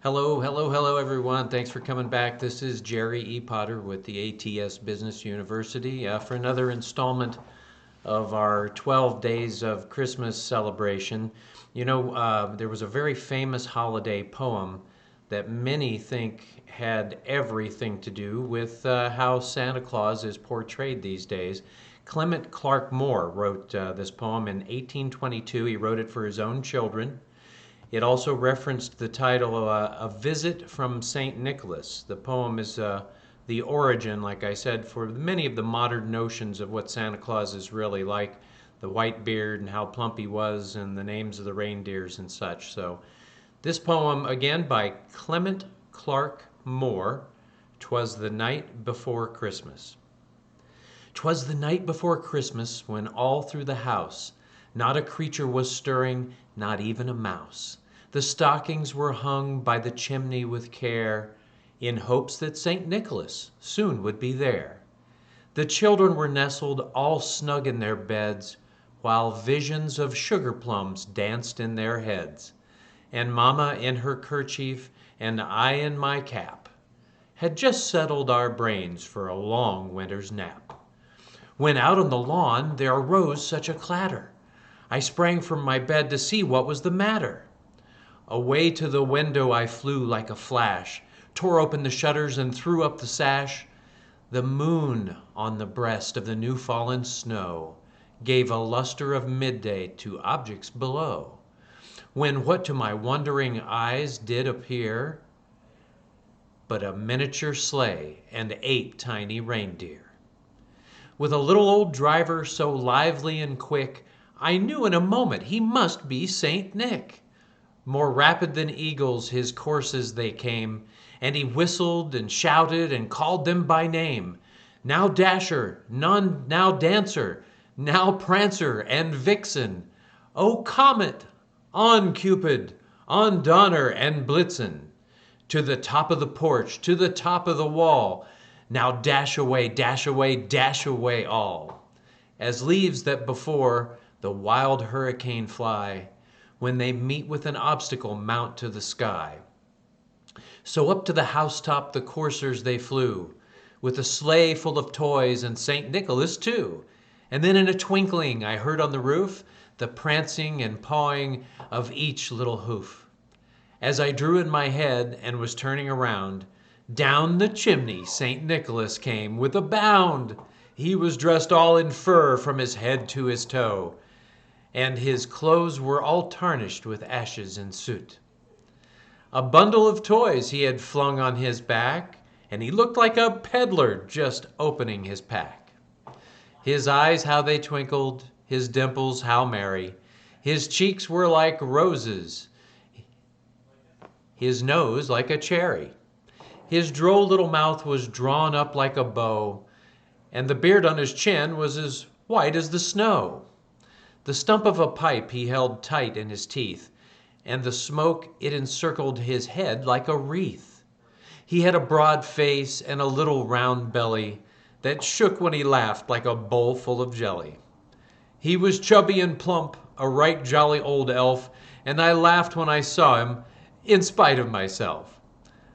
Hello, hello, hello, everyone. Thanks for coming back. This is Gerry E Potter with the ATS Business University for another installment of our 12 Days of Christmas celebration. There was a very famous holiday poem that many think had everything to do with how Santa Claus is portrayed these days. Clement Clark Moore wrote this poem in 1822. He wrote it for his own children. It also referenced the title, A Visit from St. Nicholas. The poem is the origin, like I said, for many of the modern notions of what Santa Claus is really like, the white beard and how plump he was and the names of the reindeers and such. So this poem, again, by Clement Clark Moore, "'Twas the Night Before Christmas." 'Twas the night before Christmas when all through the house not a creature was stirring, not even a mouse. The stockings were hung by the chimney with care, in hopes that St. Nicholas soon would be there. The children were nestled all snug in their beds, while visions of sugar plums danced in their heads. And Mamma in her kerchief, and I in my cap, had just settled our brains for a long winter's nap. When out on the lawn there arose such a clatter, I sprang from my bed to see what was the matter. Away to the window I flew like a flash, tore open the shutters and threw up the sash. The moon on the breast of the new fallen snow gave a luster of midday to objects below, when what to my wondering eyes did appear but a miniature sleigh and 8 tiny reindeer. With a little old driver so lively and quick, I knew in a moment he must be Saint Nick. More rapid than eagles his courses they came, and he whistled and shouted and called them by name. Now Dasher, now Dancer, now Prancer and Vixen. O Comet, on Cupid, on Donner and Blitzen. To the top of the porch, to the top of the wall. Now dash away, dash away, dash away all. As leaves that before the wild hurricane fly, when they meet with an obstacle mount to the sky. So up to the housetop the coursers they flew, with a sleigh full of toys and St. Nicholas too. And then in a twinkling I heard on the roof the prancing and pawing of each little hoof. As I drew in my head and was turning around, down the chimney St. Nicholas came with a bound. He was dressed all in fur from his head to his toe, and his clothes were all tarnished with ashes and soot. A bundle of toys he had flung on his back, and he looked like a peddler just opening his pack. His eyes how they twinkled, his dimples how merry, his cheeks were like roses, his nose like a cherry. His droll little mouth was drawn up like a bow, and the beard on his chin was as white as the snow. The stump of a pipe he held tight in his teeth, and the smoke it encircled his head like a wreath. He had a broad face and a little round belly that shook when he laughed like a bowl full of jelly. He was chubby and plump, a right jolly old elf, and I laughed when I saw him, in spite of myself.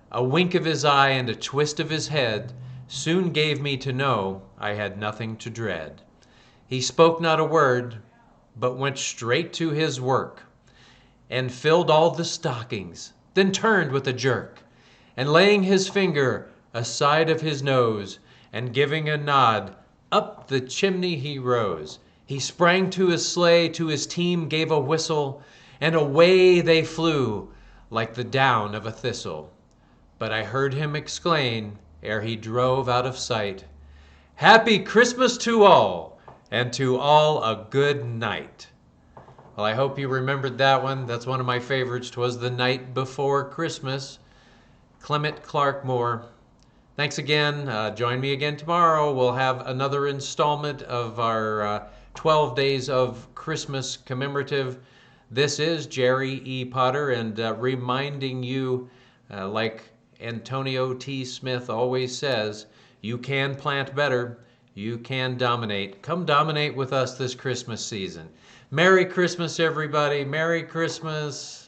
A wink of his eye and a twist of his head soon gave me to know I had nothing to dread. He spoke not a word, but went straight to his work, and filled all the stockings, then turned with a jerk, and laying his finger aside of his nose, and giving a nod, up the chimney he rose. He sprang to his sleigh, to his team gave a whistle, and away they flew like the down of a thistle. But I heard him exclaim, ere he drove out of sight, "Happy Christmas to all, and to all a good night." Well, I hope you remembered that one. That's one of my favorites. "'Twas the Night Before Christmas." Clement Clark Moore. Thanks again. Join me again tomorrow. We'll have another installment of our 12 Days of Christmas commemorative. This is Gerry E. Potter, and reminding you, like Antonio T. Smith always says, you can plant better, you can dominate. Come dominate with us this Christmas season. Merry Christmas, everybody. Merry Christmas.